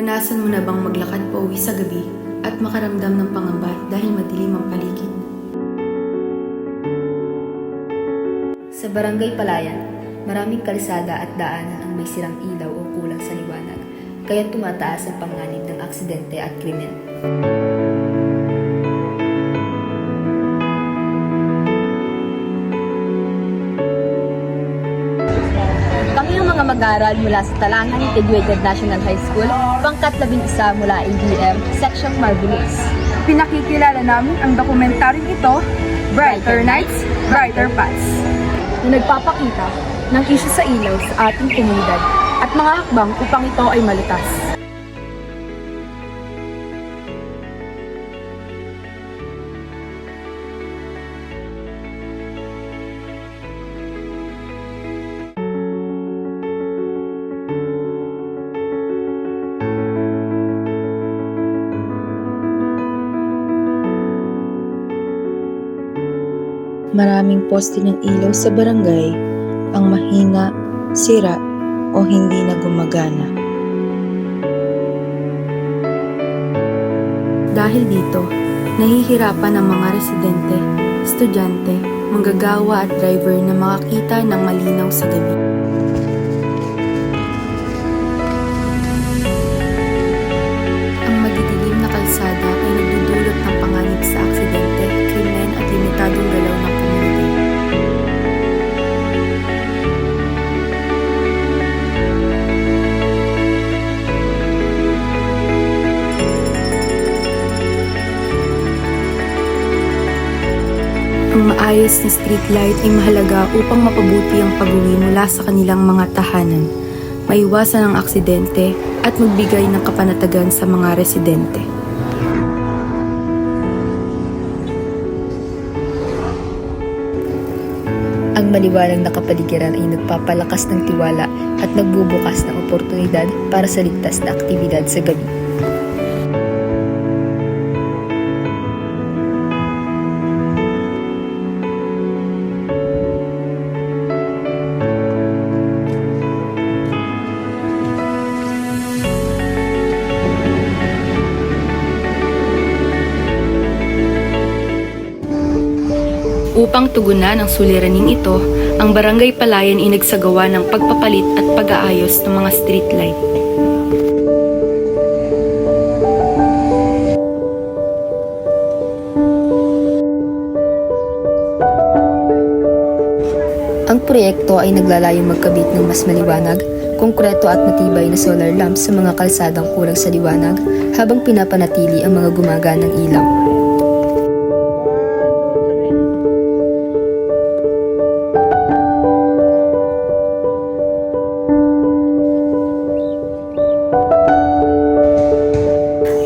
Naranasan mo na bang maglakad pa uwi sa gabi at makaramdam ng pangamba dahil madilim ang paligid? Sa Barangay Palayan, maraming kalsada at daanan ang may sirang ilaw o kulang sa liwanag, kaya tumataas ang panganib ng aksidente at krimen. Kami ang mga mag-aaral mula sa Talangan Integrated National High School, pangkat 11 mula ABM, Section Marvelous. Pinakikilala namin ang dokumentaryong ito, Brighter Nights, Brighter Paths, na nagpapakita ng isyu sa ilaw sa ating komunidad at mga hakbang upang ito ay malutas. Maraming poste ng ilaw sa barangay ang mahina, sira o hindi na gumagana. Dahil dito, nahihirapan ang mga residente, estudyante, manggagawa at driver na makakita ng malinaw sa gabi. Ang madidilim na kalsada ay nagdudulot ng panganib sa aksidente, krimen at limitadong galaw ng komunidad. Ang maayos na street light ay mahalaga upang mapabuti ang pag-uwi mula sa kanilang mga tahanan, maiwasan ang aksidente at magbigay ng kapanatagan sa mga residente. Ang maliwanag na kapaligiran ay nagpapalakas ng tiwala at nagbubukas ng oportunidad para sa ligtas na aktibidad sa gabi. Upang tugunan ang suliraning ito, ang Barangay Palayan ay nagsagawa ng pagpapalit at pag-aayos ng mga street light. Ang proyekto ay naglalayong magkabit ng mas maliwanag, konkreto at matibay na solar lamps sa mga kalsadang kulang sa liwanag habang pinapanatili ang mga gumaganang ilaw.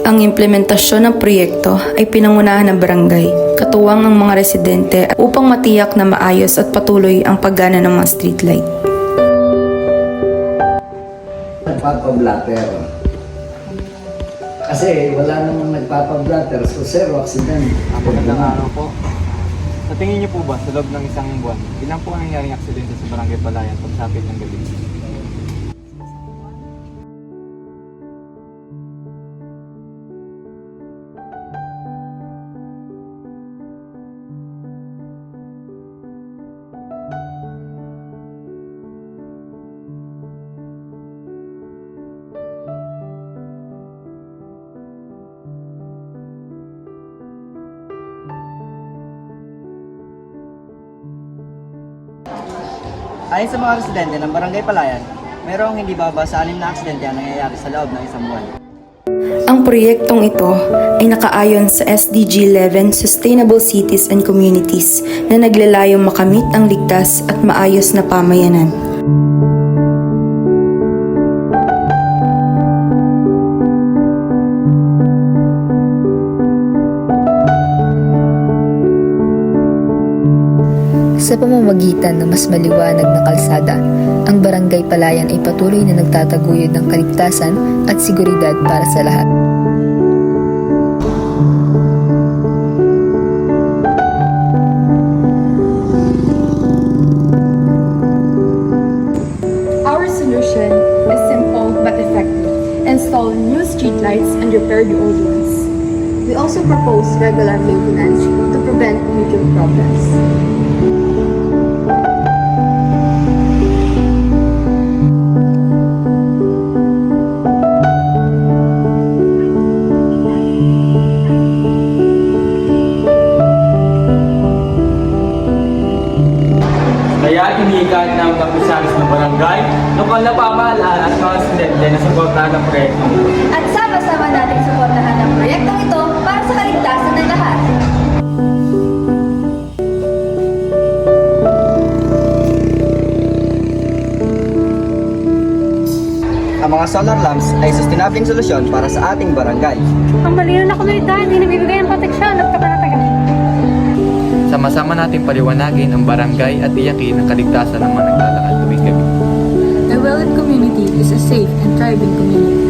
Ang implementasyon ng proyekto ay pinangunahan ng barangay, katuwang ang mga residente upang matiyak na maayos at patuloy ang paggana ng mga street light. Nagpapablatter. Kasi wala namang nagpapablatter, so zero accident. Magandang araw po. Sa tingin niyo po ba, sa loob ng isang buwan, ilan po ang nangyaring aksidente sa Barangay Palayan pagsapit ng gabi? Ayon sa mga residente ng Barangay Palayan, mayroong hindi bababa sa 6 na aksidente ang nangyayari sa loob ng isang buwan. Ang proyektong ito ay nakaayon sa SDG 11 Sustainable Cities and Communities na naglalayong makamit ang ligtas at maayos na pamayanan. Sa pamamagitan ng mas maliwanag na kalsada, ang Barangay Palayan ay patuloy na nagtataguyod ng kaligtasan at seguridad para sa lahat. Our solution is simple but effective, install new streetlights, and repair the old ones. We also propose regular maintenance to prevent future problems. Kaya iniikat ng kapisalis ng barangay, lokal na pamahalaan at mga residente na suportahan ng proyekto. At sama-sama natin suportahan ang proyektong ito para sa kaligtasan ng lahat. Ang mga solar lamps ay sustainable solusyon para sa ating barangay. Ang malinaw na komunidad, hindi nabibigay ng proteksyon at kapanatagan. Sama-sama natin paliwanagin ang barangay at tiyakin ang kaligtasan ng mga naglalakad tuwing gabi. A well-lit community is a safe and thriving community.